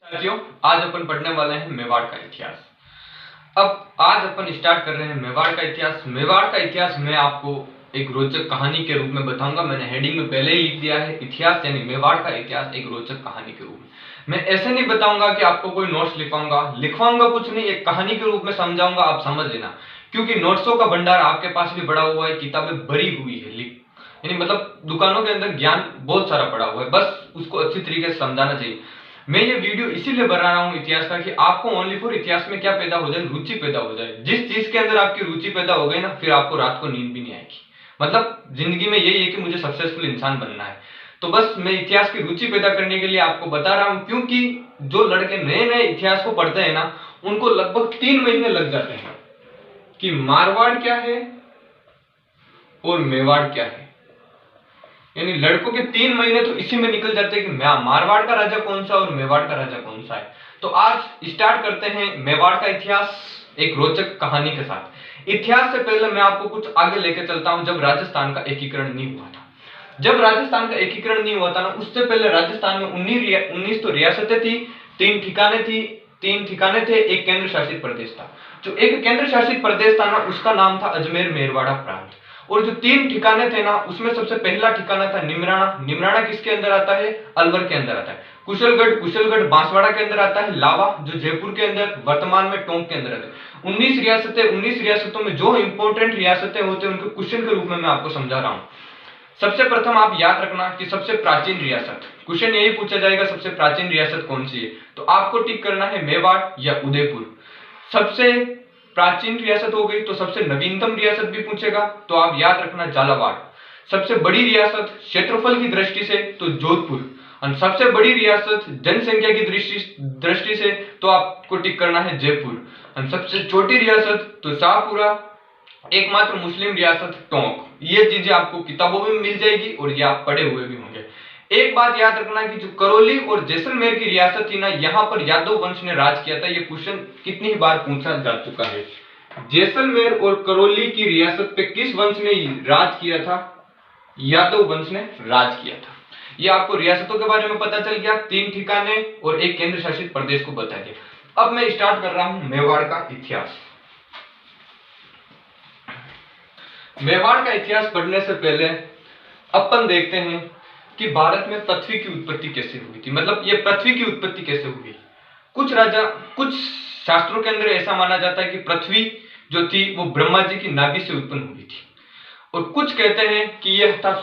साथियों, आज अपन पढ़ने वाले हैं मेवाड़ का इतिहास। अब आज अपन स्टार्ट कर रहे हैं मेवाड़ का इतिहास। मेवाड़ का इतिहास मैं आपको एक रोचक कहानी के रूप में बताऊंगा। मैंने हेडिंग में पहले ही लिख दिया है, इतिहास यानी मेवाड़ का इतिहास एक रोचक कहानी के रूप में। मैं ऐसे नहीं बताऊंगा कि आपको कोई नोट्स लिखवाऊंगा कुछ नहीं, एक कहानी के रूप में समझाऊंगा, आप समझ लेना। क्योंकि नोट्सों का भंडार आपके पास भी बड़ा हुआ है, किताबें भरी हुई है, यानी मतलब दुकानों के अंदर ज्ञान बहुत सारा पड़ा हुआ है, बस उसको अच्छी तरीके से समझाना चाहिए। मैं ये वीडियो इसीलिए बना रहा हूँ इतिहास का, कि आपको ओनली फॉर इतिहास में क्या पैदा हो जाए, रुचि पैदा हो जाए। जिस चीज के अंदर आपकी रुचि पैदा हो गई ना, फिर आपको रात को नींद भी नहीं आएगी। मतलब जिंदगी में यही है कि मुझे सक्सेसफुल इंसान बनना है, तो बस मैं इतिहास की रुचि पैदा करने के लिए आपको बता रहा हूँ। क्योंकि जो लड़के नए नए इतिहास को पढ़ते हैं ना, उनको लगभग 3 महीने लग जाते हैं कि मारवाड़ क्या है और मेवाड़ क्या है। यानी लड़कों के 3 महीने तो इसी में निकल जाते हैं कि मारवाड़ का राजा कौन सा और मेवाड़ का राजा कौन सा है। तो आज स्टार्ट करते हैं मेवाड़ का इतिहास एक रोचक कहानी के साथ। इतिहास से पहले मैं आपको कुछ आगे लेकर चलता हूं, जब राजस्थान का एकीकरण नहीं हुआ था। जब राजस्थान का एकीकरण नहीं हुआ था ना, उससे पहले राजस्थान में 19 तो रियासतें थी, 3 ठिकाने थे, एक केंद्र शासित प्रदेश था। जो एक केंद्र शासित प्रदेश था ना, उसका नाम था अजमेर मेरवाड़ा प्रांत। और जो 3 ठिकाने थे ना, उसमें सबसे पहला ठिकाना था निमराना। निमराना किसके अंदर आता है? अलवर के अंदर आता है। कुशलगढ़ बांसवाड़ा के अंदर आता है। लावा जो जयपुर के अंदर, वर्तमान में टोंक के अंदर आता है। 19 रियासतों में जो इंपॉर्टेंट रियासतें होते हैं उनको क्वेश्चन के रूप में मैं आपको समझा रहा हूं। सबसे प्रथम आप याद रखना कि सबसे प्राचीन रियासत, क्वेश्चन यही पूछा जाएगा, सबसे प्राचीन रियासत कौन सी है? तो आपको टिक करना है मेवाड़ या उदयपुर। सबसे प्राचीन रियासत हो गई, तो सबसे नवीनतम रियासत भी पूछेगा, तो आप याद रखना झालावाड़। सबसे बड़ी रियासत क्षेत्रफल की दृष्टि से तो जोधपुर, और सबसे बड़ी रियासत जनसंख्या की दृष्टि से तो आपको टिक करना है जयपुर। और सबसे छोटी रियासत तो शाहपुरा, एकमात्र मुस्लिम रियासत टोंक। ये चीजें आपको किताबों में मिल जाएगी और ये आप पढ़े हुए भी होंगे। एक बात याद रखना कि जो करौली और जैसलमेर की रियासत थी ना, यहां पर यादव वंश ने राज किया था। ये क्वेश्चन कितनी बार पूछा जा चुका है। जैसलमेर और करौली की रियासत पे किस वंश ने राज किया था? यादव वंश ने राज किया था। ये आपको रियासतों के बारे में पता चल गया, 3 ठिकाने और एक केंद्र शासित प्रदेश को बता दिया। अब मैं स्टार्ट कर रहा हूं मेवाड़ का इतिहास। मेवाड़ का इतिहास पढ़ने से पहले अपन देखते हैं कि भारत में पृथ्वी की उत्पत्ति कैसे हुई थी। मतलब ये पृथ्वी की उत्पत्ति कैसे हुई। कुछ शास्त्रों के अंदर ऐसा माना जाता है कि पृथ्वी जो थी वो ब्रह्मा जी की नाभि से उत्पन्न हुई थी, और कुछ कहते हैं कि यह था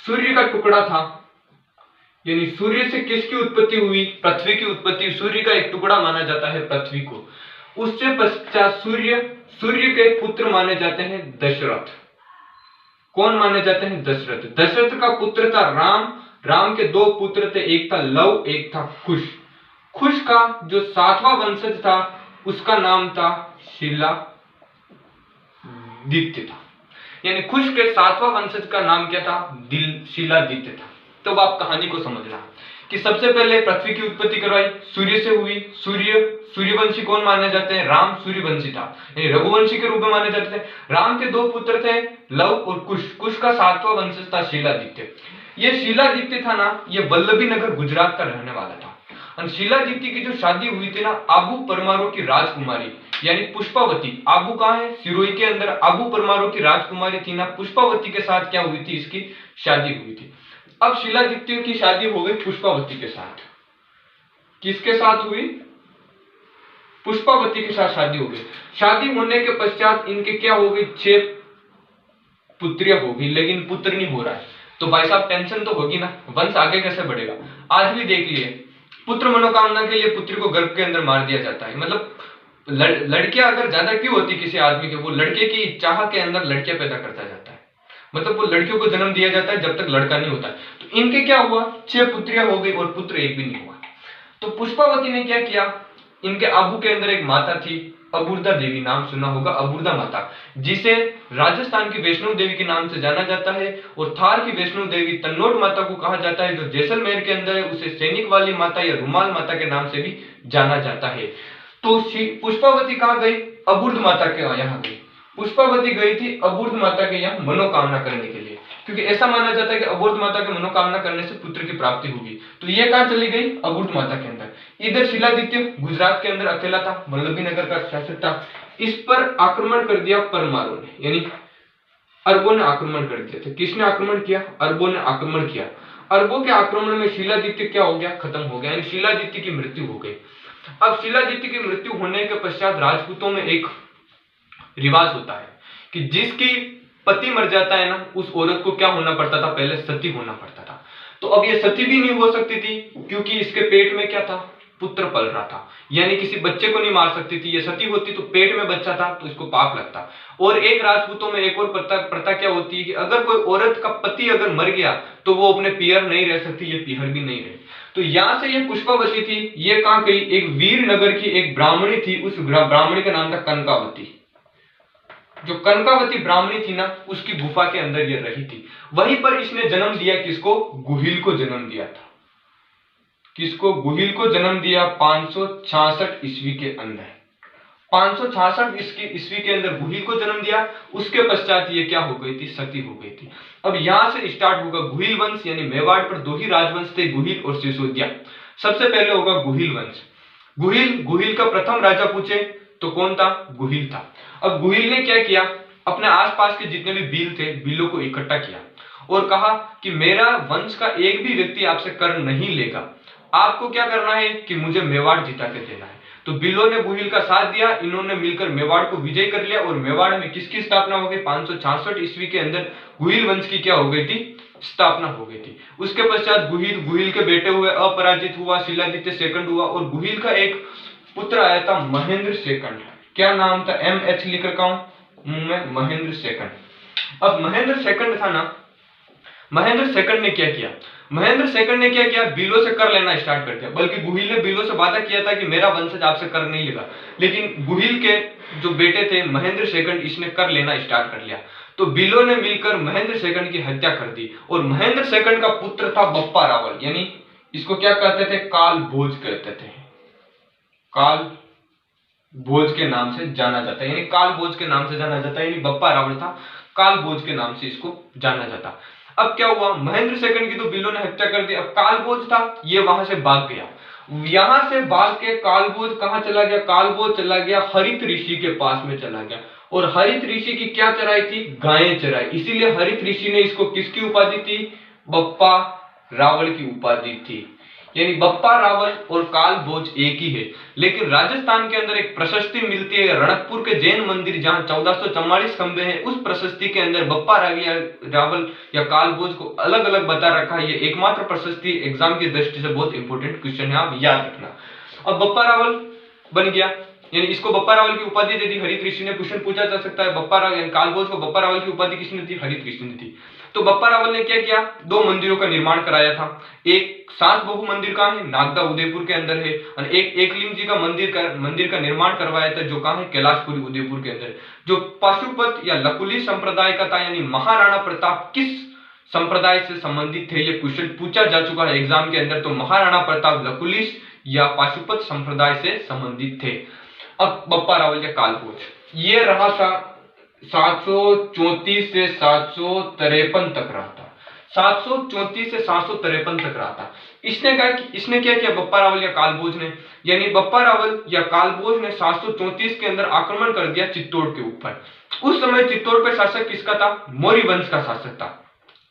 सूर्य का टुकड़ा था। यानी सूर्य से किसकी उत्पत्ति हुई? पृथ्वी की उत्पत्ति। सूर्य का एक टुकड़ा माना जाता है पृथ्वी को। उससे पश्चात सूर्य के पुत्र माने जाते हैं दशरथ। कौन माने जाते हैं? दशरथ। दशरथ का पुत्र था राम के 2 पुत्र थे, एक था लव, एक था कुश का जो 7वां वंशज था उसका नाम था शिलादित्य था। यानी कुश के 7वां वंशज का नाम क्या था? शिलादित्य था। तो आप कहानी को समझना कि सबसे पहले पृथ्वी की उत्पत्ति करवाई, सूर्य से हुई। सूर्यवंशी कौन माने जाते हैं? राम सूर्यवंशी था, यानी रघुवंशी के रूप में माने जाते थे। राम के 2 पुत्र थे, लव और कुश का 7वां वंशज था शिलादित्य। ये शिलादित्य था ना, ये वल्लभी नगर गुजरात का रहने वाला था। और शिलादित्य की जो शादी हुई थी ना, आबू परमारों की राजकुमारी यानी पुष्पावती, आबू कहां है? सिरोही के अंदर। आबू परमारों की राजकुमारी थी ना पुष्पावती के साथ क्या हुई थी? इसकी शादी हुई थी। अब शिलादित्य की शादी हो गई पुष्पावती के साथ। किसके साथ हुई? पुष्पावती के साथ शादी हो गई। शादी होने के पश्चात इनके क्या हो गई? 6 पुत्रियां हो गई, लेकिन पुत्र नहीं हो रहा है। तो भाई साहब टेंशन तो होगी ना, वंश आगे कैसे बढ़ेगा? आज भी देख लिए, पुत्र मनोकामना के लिए पुत्री को गर्भ के अंदर मार दिया जाता है। मतलब लड़कियां अगर ज्यादा क्यों होती किसी आदमी के, वो लड़के की चाह के अंदर लड़कियां पैदा करता जाता है। मतलब वो लड़कियों को जन्म दिया जाता है जब तक लड़का नहीं होता। तो इनके क्या हुआ? 6 पुत्रियां हो गई और पुत्र एक भी नहीं हुआ। तो पुष्पावती ने क्या किया? इनके आबू के अंदर एक माता थी, अबूर्दा देवी, नाम सुना होगा, अबूर्दा माता, जिसे राजस्थान की वैष्णो देवी के नाम से जाना जाता है। और थार की वैष्णो देवी तन्नोट माता को कहा जाता है, जो जैसलमेर के अंदर है उसे सैनिक वाली माता या रुमाल माता के नाम से भी जाना जाता है। तो पुष्पावती कहां गई? अबूर्द माता के यहाँ गई। पुष्पावती गई थी अबूर्द माता के यहाँ मनोकामना करने के लिए क्योंकि ऐसा माना जाता है कि अबोध माता की मनोकामना करने से पुत्र की प्राप्ति होगी। तो ये कहां चली गई? अबोध माता के अंदर। इधर शिलादित्य गुजरात के अंदर अकेला था, वल्लभी नगर का शासक था। इस पर आक्रमण कर दिया परमारों ने, यानी अरबों ने आक्रमण कर दिया था। किसने आक्रमण किया? अरबों ने आक्रमण किया। अरबों के आक्रमण में शिलादित्य क्या हो गया? खत्म हो गया, यानी शिलादित्य की मृत्यु हो गई। अब शिलादित्य की मृत्यु होने के पश्चात राजपूतों में एक रिवाज होता है कि जिसकी पति मर जाता है ना, उस औरत को क्या होना पड़ता था? पहले सती होना पड़ता था। तो अब ये सती भी नहीं हो सकती थी, क्योंकि इसके पेट में क्या था? पुत्र पल रहा था, यानी किसी बच्चे को नहीं मार सकती थी। ये सती होती तो पेट में बच्चा था तो इसको पाप लगता। और एक राजपूतों में एक और प्रथा क्या होती है कि अगर कोई औरत का पति अगर मर गया तो वो अपने पियर नहीं रह सकती, ये पिहर भी नहीं रहे। तो यहां से ये पुष्पावती थी, ये कहां गई? एक वीर नगर की एक ब्राह्मणी थी, उस ब्राह्मणी का नाम था कनकावती। जो कनकावती ब्राह्मणी थी ना, उसकी गुफा के अंदर ये रही थी। वहीं पर इसने जन्म दिया किसको? गुहिल को जन्म दिया था। किसको? गुहिल को जन्म दिया 566 ईस्वी के अंदर। 566 ईस्वी के अंदर गुहिल को जन्म दिया। उसके पश्चात ये क्या हो गई थी? सती हो गई थी। अब यहां से स्टार्ट होगा गुहिल वंश, यानी मेवाड़ पर दो ही राजवंश थे, गुहिल और सिसोदिया। सबसे पहले होगा गुहिल वंश। गुहिल का प्रथम राजा पूछे तो कौन था? गुहिल था। अब गुहिल ने क्या किया? अपने आसपास के जितने भी बील थे, बीलों को इकट्ठा किया और कहा कि मेरा वंश का एक भी व्यक्ति आपसे कर नहीं लेगा, आपको क्या करना है कि मुझे मेवाड़ जिता के देना है। तो बिलो ने गुहिल का साथ दिया, इन्होंने मिलकर मेवाड़ को विजय कर लिया और मेवाड़ में किसकी स्थापना हो गई? 566 ईस्वी के अंदर गुहिल वंश की क्या हो गई थी? स्थापना हो गई थी। उसके पश्चात गुहिल के बेटे हुए, अपराजित हुआ, शिलादित्य सेकंड हुआ और गुहिल का एक पुत्र आया था महेंद्र सेकंड। क्या नाम था? MH लिख रखा हूं मुंह में, महेंद्र सेकंड। अब महेंद्र सेकंड था ना, महेंद्र सेकंड ने क्या किया? महेंद्र सेकंड ने क्या किया? बिलो से कर लेना स्टार्ट कर दिया। बल्कि गुहिल ने बिलो से वादा किया था कि मेरा वंशज आपसे कर नहीं लेगा, लेकिन गुहिल के जो बेटे थे महेंद्र सेकंड, इसने कर लेना स्टार्ट कर लिया। तो बिलो ने मिलकर महेंद्र सेकंड की हत्या कर दी और महेंद्र सेकंड का पुत्र था बप्पा रावल, यानी इसको क्या कहते थे? काल भोज कहते थे। काल भोज के नाम से जाना जाता है, यानी काल भोज के नाम से जाना जाता है, यानी बप्पा रावल था, काल भोज के नाम से इसको जाना जाता। अब क्या हुआ? महेंद्र सेकंड की तो बिलो ने हत्या कर दी। अब कालभोज था, ये वहां से भाग गया। यहां से भाग के कालभोज कहां चला गया? कालभोज चला गया हरित ऋषि के पास में चला गया और हरित ऋषि की क्या चराई थी? गायें चराई। इसीलिए हरित ऋषि ने इसको किसकी उपाधि थी? बप्पा रावल की उपाधि थी। यानी बप्पा रावल और कालभोज एक ही है। लेकिन राजस्थान के अंदर एक प्रशस्ति मिलती है, रणकपुर के जैन मंदिर जहां 1444 खंबे हैं, उस प्रशस्ति के अंदर बप्पा रावल या कालभोज को अलग अलग बता रखा है। ये एकमात्र प्रशस्ति एग्जाम की दृष्टि से बहुत इंपॉर्टेंट क्वेश्चन है, आप याद रखना। अब बप्पा रावल बन गया, यानी इसको बप्पा रावल की उपाधि दे दी। हरित ऋषि ने क्वेश्चन पूछा जा सकता है, बप्पा रावल कालभोज को बप्पा रावल की उपाधि किसने दी? हरित ऋषि ने दी। तो बप्पा रावल ने क्या किया? दो मंदिरों का निर्माण कराया था। एक सास बहु मंदिर का है, नागदा उदयपुर के अंदर है, और एक एकलिंग जी का मंदिर का निर्माण करवाया था, जो कहां है? कैलाशपुरी उदयपुर के अंदर। जो पाशुपत या लकुली संप्रदाय का था, यानी महाराणा प्रताप किस संप्रदाय से संबंधित थे, ये क्वेश्चन पूछा जा चुका है एग्जाम के अंदर। तो महाराणा प्रताप लकुलिश या पाशुपत संप्रदाय से संबंधित थे। अब बप्पा रावल या कालभोज ये रहा था 734 से 753 तक रहा था। 734 से 753 तक रहा था। इसने क्या किया बप्पा रावल या कालभोज ने? यानी बप्पा रावल या कालभोज ने 734 के अंदर आक्रमण कर दिया चित्तौड़ के ऊपर। उस समय चित्तौड़ का शासक किसका था? मौर्य वंश का शासक था।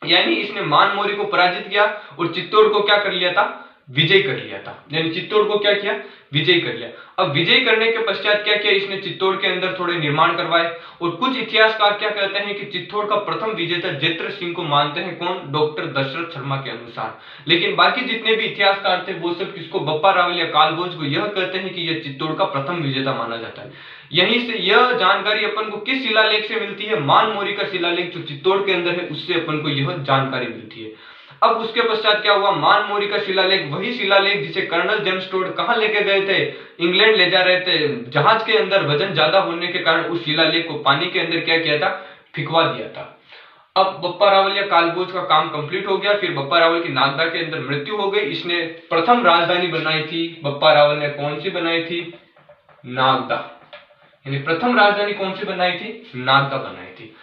यानी इसने मान मौर्य को पराजित किया और चित्तौड़ को क्या कर लिया था? विजय कर लिया था। यानी चित्तौड़ को क्या किया? विजय कर लिया। अब विजय करने के पश्चात क्या किया इसने? चित्तौड़ के अंदर थोड़े निर्माण करवाए। और कुछ इतिहासकार क्या कहते हैं कि चित्तौड़ का प्रथम विजेता जैत्र सिंह को मानते हैं। कौन? डॉक्टर दशरथ शर्मा के अनुसार। लेकिन बाकी जितने भी इतिहासकार थे वो सब किसको? बप्पा रावल या कालभोज को यह कहते हैं कि यह चित्तौड़ का प्रथम विजेता माना जाता है। यहीं से यह जानकारी अपन को किस शिलालेख से मिलती है? मान मौर्य का शिलालेख जो चित्तौड़ के अंदर है, उससे अपन को यह जानकारी मिलती है। अब उसके पश्चात क्या हुआ? मान मौर्य का शिलालेख, वही शिलालेख जिसे कर्नल जेम्स टोड कहां लेके गए थे? इंग्लैंड ले जा रहे थे। जहाज के अंदर वजन ज्यादा होने के कारण उस शिलालेख को पानी के अंदर क्या किया था? फिकवा दिया था। अब बप्पा रावल या कालभोज का काम कंप्लीट हो गया। फिर बप्पा रावल की नागदा के अंदर मृत्यु हो गई। इसने प्रथम राजधानी बनाई थी बप्पा रावल ने। कौन सी बनाई थी? नागदा। यानी प्रथम राजधानी कौन सी बनाई थी? नागदा बनाई थी।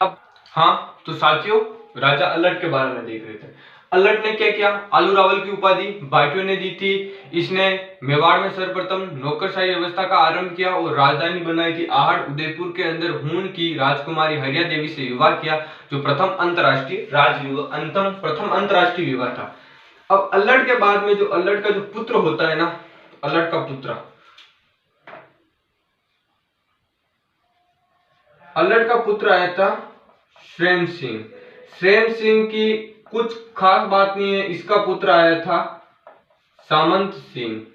अब हाँ तो साथियों, राजा अलट के बारे में देख रहे थे। अलट ने क्या किया, आलू रावल की उपाधि भाटियों ने दी थी। इसने मेवाड़ में सर्वप्रथम नौकरशाही व्यवस्था का आरंभ किया और राजधानी बनाई थी आहड़। उदयपुर के अंदर हूण की राजकुमारी हरिया देवी से विवाह किया, जो प्रथम अंतरराष्ट्रीय विवाह था। अब अल्लड़ के बाद में जो अल्लड़ का जो पुत्र होता है ना, अल्लड़ का पुत्र, अल्लड़ का पुत्र आया था श्रेम सिंह। श्रेम सिंह की कुछ खास बात नहीं है, इसका पुत्र आया था सामंत सिंह।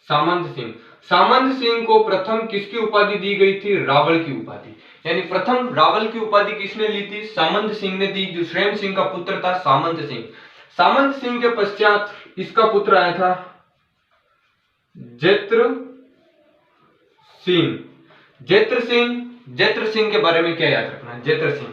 सामंत सिंह को प्रथम किसकी उपाधि दी गई थी, रावल की उपाधि। यानी प्रथम रावल की उपाधि किसने ली थी, सामंत सिंह ने दी, जो श्रेम सिंह का पुत्र था सामंत सिंह। सामंत सिंह के पश्चात इसका पुत्र आया था जैत्र सिंह। जैत्र सिंह के बारे में क्या याद रखना, जैत्र सिंह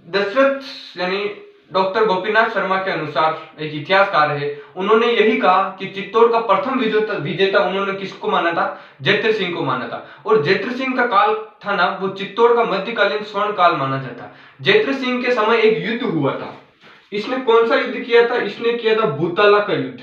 दशरथ यानी डॉक्टर गोपीनाथ शर्मा के अनुसार, एक इतिहासकार है, उन्होंने यही कहा कि चित्तौड़ का प्रथम विजेता उन्होंने किसको माना था, जैत्र सिंह को माना था। और जैत्र सिंह का काल था ना, वो चित्तौड़ का मध्यकालीन स्वर्ण काल माना जाता। जैत्र सिंह के समय एक युद्ध हुआ था। इसने कौन सा युद्ध किया था, इसने किया था भूताला का युद्ध।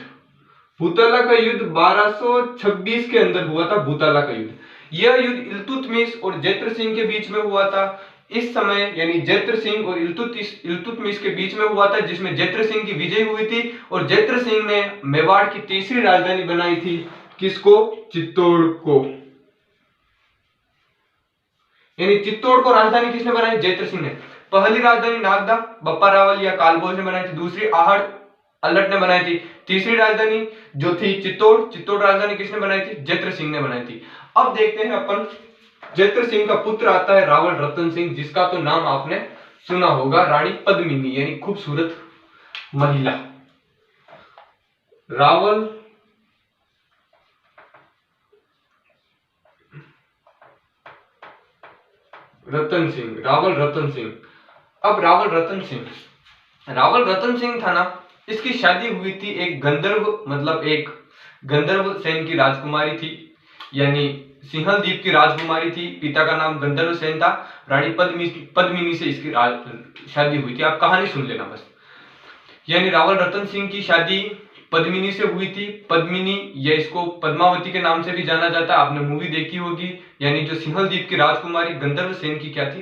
भूताला का युद्ध 1226 के अंदर हुआ था। भूताला का युद्ध, यह युद्ध इल्तुतमिश और जैत्र सिंह के बीच में हुआ था। इस समय यानी जैत्र सिंह और इल्तुतमिश के बीच में हुआ था, जिसमें जैत्र सिंह की विजय हुई थी और जैत्र सिंह ने मेवाड़ की तीसरी राजधानी बनाई थी, किसको, चित्तौड़ को। यानी चित्तौड़ को राजधानी किसने बनाई, जैत्र सिंह ने। पहली राजधानी नागदा बप्पा रावल या कालभोज ने बनाई थी, दूसरी आहड़ अल्लट ने बनाई थी, तीसरी राजधानी जो थी चित्तौड़ राजधानी किसने बनाई थी, जैत्र सिंह ने बनाई थी। अब देखते हैं अपन, जैत्र सिंह का पुत्र आता है रावल रतन सिंह, जिसका तो नाम आपने सुना होगा, रानी पद्मिनी यानी खूबसूरत महिला। रावल रतन सिंह। अब रावल रतन सिंह था ना, इसकी शादी हुई थी एक गंधर्व सेन की राजकुमारी थी, यानी सिंहल द्वीप की राजकुमारी थी। पिता का नाम गंधर्व सेन था। रानी पद्मिनी से इसकी शादी हुई थी। आप कहानी सुन लेना बस। यानी रावल रतन सिंह की शादी पद्मिनी से हुई थी। पद्मिनी या इसको पद्मावती के नाम से भी जाना जाता है, आपने मूवी देखी होगी। यानी जो सिंहल द्वीप की राजकुमारी गंधर्व सेन की क्या थी,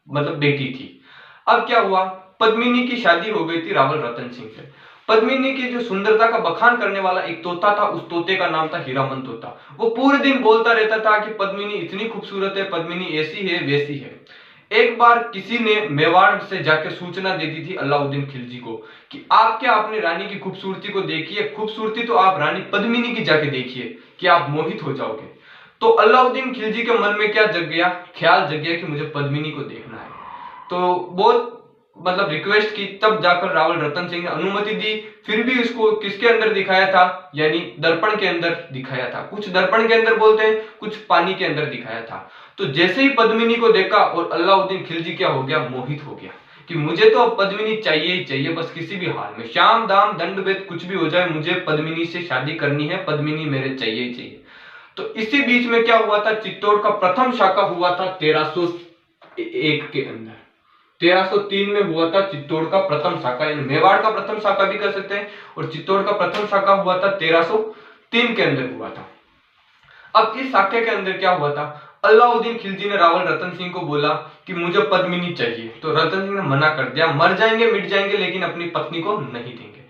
बेटी थी। अब क्या हुआ, पद्मिनी की शादी हो गई थी रावल रतन सिंह से। पद्मिनी की जो सुंदरता का बखान करने वाला एक तोता था, उस तोते का नाम था हीरामन तोता। वो पूरे दिन बोलता रहता था कि पद्मिनी इतनी खूबसूरत है, पद्मिनी ऐसी है वैसी है। एक बार किसी ने मेवाड़ से जाकर सूचना दे दी थी अलाउद्दीन खिलजी को कि आप क्या अपनी रानी की खूबसूरती को देखिए, खूबसूरती तो आप रानी पद्मिनी की जाके देखिए कि आप मोहित हो जाओगे। तो अलाउद्दीन खिलजी के मन में क्या जग गया, ख्याल जग गया कि मुझे पद्मिनी को देखना है। तो बहुत रिक्वेस्ट की, तब जाकर रावल रतन सिंह ने अनुमति दी। फिर भी उसको किसके अंदर दिखाया था, यानी दर्पण के अंदर दिखाया था। कुछ दर्पण के अंदर बोलते हैं, कुछ पानी के अंदर दिखाया था। तो जैसे ही पद्मिनी को देखा और अलाउद्दीन खिलजी क्या हो गया, मोहित हो गया कि मुझे तो अब पद्मिनी चाहिए ही चाहिए, बस किसी भी हाल में, शाम दाम दंड भेद कुछ भी हो जाए, मुझे पद्मिनी से शादी करनी है, पद्मिनी मेरे चाहिए ही चाहिए। तो इसी बीच में क्या हुआ था, चित्तौड़ का प्रथम शाखा हुआ था 1301 के अंदर। 1303 में हुआ था चित्तौड़ का प्रथम शाखा, यानी मेवाड़ का प्रथम शाखा भी कर सकते हैं, और चित्तौड़ का प्रथम शाखा हुआ था 1303 के अंदर हुआ था। अब इस शाखा के अंदर क्या हुआ था, अलाउद्दीन खिलजी ने रावल रतन सिंह को बोला कि मुझे पद्मिनी चाहिए, तो रतन सिंह ने मना कर दिया, मर जाएंगे मिट जाएंगे लेकिन अपनी पत्नी को नहीं देंगे।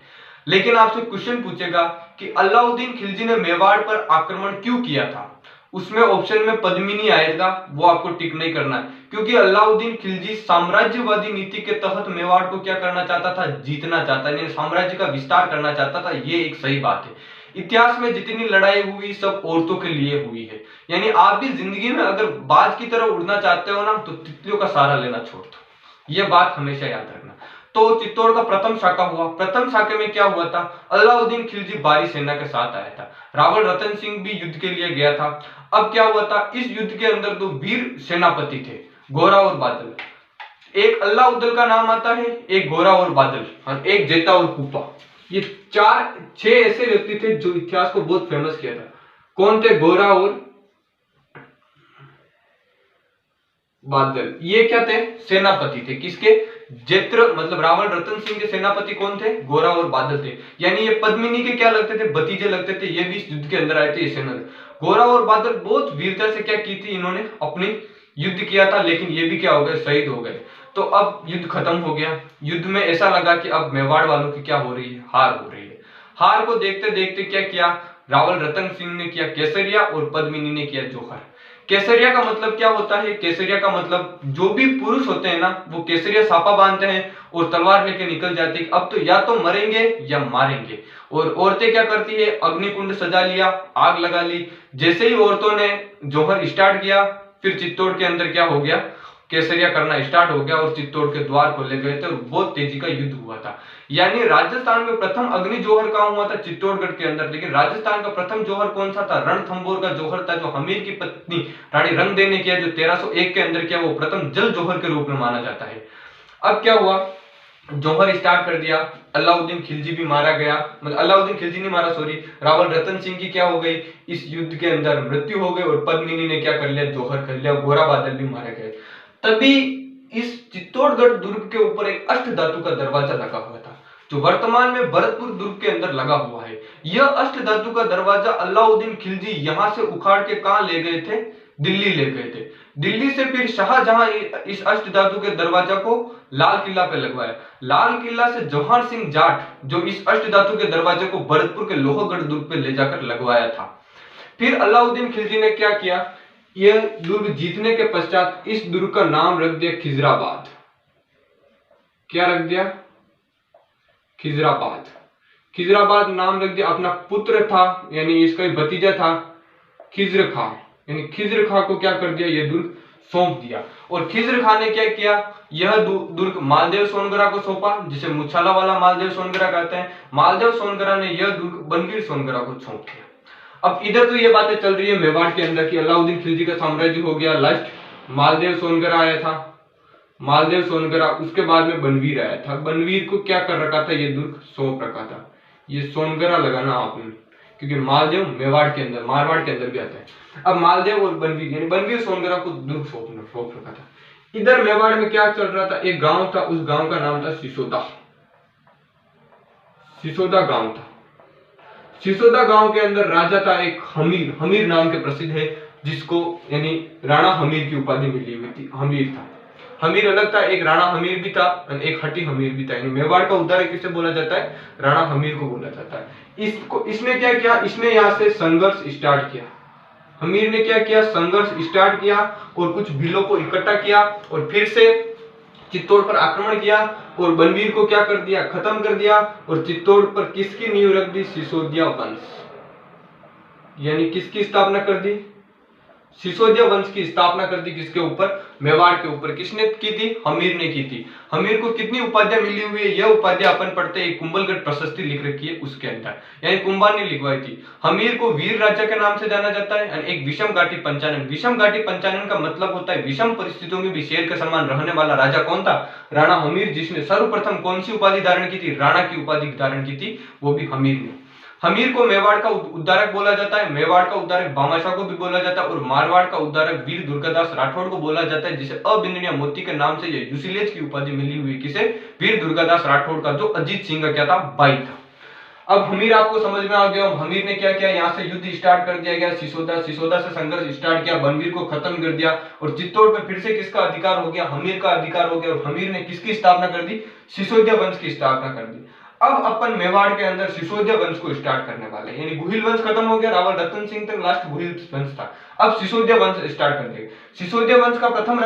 लेकिन आपसे क्वेश्चन पूछेगा कि अलाउद्दीन खिलजी ने मेवाड़ पर आक्रमण क्यों किया था, उसमें ऑप्शन में पद्मिनी आएगा, वो आपको टिक नहीं करना है, क्योंकि अलाउद्दीन खिलजी साम्राज्यवादी नीति के तहत मेवाड़ को क्या करना चाहता था, जीतना चाहता है, साम्राज्य का विस्तार करना चाहता था। ये एक सही बात है। इतिहास में जितनी लड़ाई हुई सब औरतों के लिए हुई है। यानी आप भी जिंदगी में अगर बाज की तरह उड़ना चाहते हो ना, तो तितलियों का सहारा लेना छोड़ दो, यह बात हमेशा याद रखना। तो चित्तौड़ का प्रथम शाखा हुआ। प्रथम शाखा में क्या हुआ था, अलाउद्दीन खिलजी भारी सेना के साथ आया था, रावल रतन सिंह भी युद्ध के लिए गया था। अब क्या हुआ था, इस युद्ध के अंदर दो वीर सेनापति थे, गोरा और बादल। एक अल्लाउद्दीन का नाम आता है, एक गोरा और बादल, और एक जेता और कुपा। ये 4-6 ऐसे व्यक्ति थे जो इतिहास को बहुत फेमस किया था। कौन थे, गोरा और बादल। ये क्या थे, सेनापति थे, किसके, जेत्र मतलब रावण रतन सिंह के सेनापति कौन थे? गोरा और बादल थे। यानी ये पद्मिनी के क्या लगते थे? भतीजे लगते थे। ये भी इस युद्ध के अंदर आए थे। ये सेना गोरा और बादल बहुत वीरता से क्या की थी इन्होंने? अपनी युद्ध किया था, लेकिन ये भी क्या हो गए? शहीद हो गए। तो अब युद्ध खत्म हो गया। युद्ध में ऐसा लगा कि अब मेवाड़ वालों की क्या हो रही है? हार हो रही है। हार को देखते देखते क्या किया? रावल रतन सिंह ने किया केसरिया और पद्मिनी ने किया जौहर। केसरिया का मतलब क्या होता है? केसरिया का मतलब जो भी पुरुष होते हैं ना, वो केसरिया सापा बांधते हैं और तलवार लेके निकल जाते हैं। अब तो या तो मरेंगे या मारेंगे। और औरतें क्या करती है? अग्निकुंड सजा लिया, आग लगा ली। जैसे ही औरतों ने जौहर स्टार्ट किया, फिर चित्तौड़ के अंदर क्या हो गया? केसरिया करना स्टार्ट हो गया और चित्तौड़ के द्वार खोले गए थे और बहुत तेजी का युद्ध हुआ था। यानी राजस्थान में प्रथम अग्नि जौहर कहां हुआ था? चित्तौड़गढ़ के अंदर। लेकिन राजस्थान का प्रथम जौहर कौन सा था? रणथंभौर का जौहर था, जो हमीर की पत्नी रानी रंगदे ने किया, जो 1301 के अंदर किया। वो प्रथम जल जौहर के रूप में माना जाता है। अब क्या हुआ? जौहर स्टार्ट कर दिया। अलाउद्दीन खिलजी भी मारा गया, मतलब अलाउद्दीन खिलजी नहीं मारा, सॉरी, रावल रतन सिंह की क्या हो गई? इस युद्ध के अंदर मृत्यु हो गई और पद्मिनी ने क्या कर लिया? जौहर कर लिया। गोरा बादल भी मारे गए। तभी इस चित्तौड़गढ़ दुर्ग के ऊपर एक अष्ट धातु का दरवाजा लगा हुआ था, जो वर्तमान में भरतपुर दुर्ग के अंदर लगा हुआ है। यह अष्ट धातु का दरवाजा अलाउद्दीन खिलजी यहां से उखाड़ के कहां ले गए थे? दिल्ली ले गए थे। दिल्ली से फिर शाहजहां इस अष्ट धातु के दरवाजा को लाल किला पे लगवाया। लाल किला से जौहर सिंह जाट, जो इस अष्ट धातु के दरवाजे को भरतपुर के लोहगढ़ दुर्ग पे ले जाकर लगवाया था। फिर अलाउद्दीन खिलजी ने क्या किया? यह दुर्ग जीतने के पश्चात इस दुर्ग का नाम रख दिया खिजराबाद। क्या रख दिया? खिजराबाद। खिजराबाद नाम रख दिया। अपना पुत्र था, यानी इसका भतीजा था खिज्र खां, यानी खिज्र खां को क्या कर दिया? यह दुर्ग सौंप दिया। और खिज्र खां ने क्या किया? यह दुर्ग मालदेव सोनगरा को सौंपा, जिसे मुछाला वाला मालदेव सोनगरा कहते हैं। मालदेव सोनगरा ने यह दुर्ग बनवीर सोनगरा को सौंप दिया। अब इधर तो ये बातें चल रही है मेवाड़ के अंदर कि अलाउद्दीन खिलजी का साम्राज्य हो गया, लास्ट मालदेव सोनगरा आया था। मालदेव सोनगरा, उसके बाद में बनवीर आया था। बनवीर को क्या कर रखा था? ये दुर्ग सौंप रखा था। ये सोनगरा लगाना आपने, क्योंकि मालदेव मेवाड़ के अंदर, मारवाड़ के अंदर भी आता है। अब मालदेव और बनवीर, यानी बनवीर सोनगरा को दुर्ग सौंप रखा था। इधर मेवाड़ में क्या चल रहा था? एक गांव था, उस गांव का नाम था सिसोदा। सिसोदा गांव था। सिसोदा गांव के अंदर राजा था एक हमीर, हमीर नाम के प्रसिद्ध है, जिसको यानी राणा हमीर की उपाधि मिली हुई थी। हमीर था, हमीर अलग था, एक राणा हमीर भी था, एक हटी हमीर भी था। यानी मेवाड़ का उद्धारक किसे बोला जाता है? राणा हमीर को बोला जाता है। इसने क्या किया? इसने यहाँ से संघर्ष स्टार्ट किया। हमीर ने क्या किया? संघर्ष स्टार्ट किया और कुछ भीलों को इकट्ठा किया और फिर से चित्तौड़ पर आक्रमण किया और बनवीर को क्या कर दिया? खत्म कर दिया। और चित्तौड़ पर किसकी नींव रख दी? सिसोदिया वंश, यानी किसकी स्थापना कर दी? सिसोदिया वंश की स्थापना कर दी। किसके ऊपर? मेवाड़ के ऊपर। किसने की थी? हमीर ने की थी। हमीर को कितनी उपाधियां मिली हुई है? यह उपाधियां अपन पढ़ते हैं, कुंभलगढ़ प्रशस्ति लिख रखी है उसके अंदर, यानी कुंभार ने लिखवाई थी। हमीर को वीर राजा के नाम से जाना जाता है। एक विषम घाटी पंचानन। विषम घाटी पंचानन का मतलब होता है विषम परिस्थितियों में भी शेर के समान रहने वाला राजा कौन था? राणा हमीर, जिसने सर्वप्रथम कौन सी उपाधि धारण की थी? राणा की उपाधि धारण की थी, वो भी हमीर ने। हमीर को मेवाड़ का उद्धारक बोला जाता है, मेवाड़ का उद्धारक भामाशाह को भी बोला जाता है और मारवाड़ का उद्धारक वीर दुर्गादास राठौड़ को बोला जाता है, जिसे अबिंदनीय मोती के नाम से ये यूसिलेज की उपाधि मिली हुई। किसे? वीर दुर्गादास राठौड़ का, जो अजीत सिंह का क्या था? भाई था। अब हमीर आपको समझ में आ गया। हमीर ने क्या किया? यहाँ से युद्ध स्टार्ट कर दिया गया। सिसोदा से संघर्ष स्टार्ट किया, बनवीर को खत्म कर दिया और चित्तौड़ पर फिर से किसका अधिकार हो गया? हमीर का अधिकार हो गया। और हमीर ने किसकी स्थापना कर दी? सिसोदिया वंश की स्थापना कर दी। अब अपन मेवाड़ के अंदर सिसोदिया वंश को स्टार्ट करने वाले, यानी गुहिल वंश खत्म हो गया, रावल रतन सिंह तक लास्ट गुहिल वंश था। अब सिसोदिया वंश स्टार्ट कर देंगे। सिसोदिया वंश का प्रथम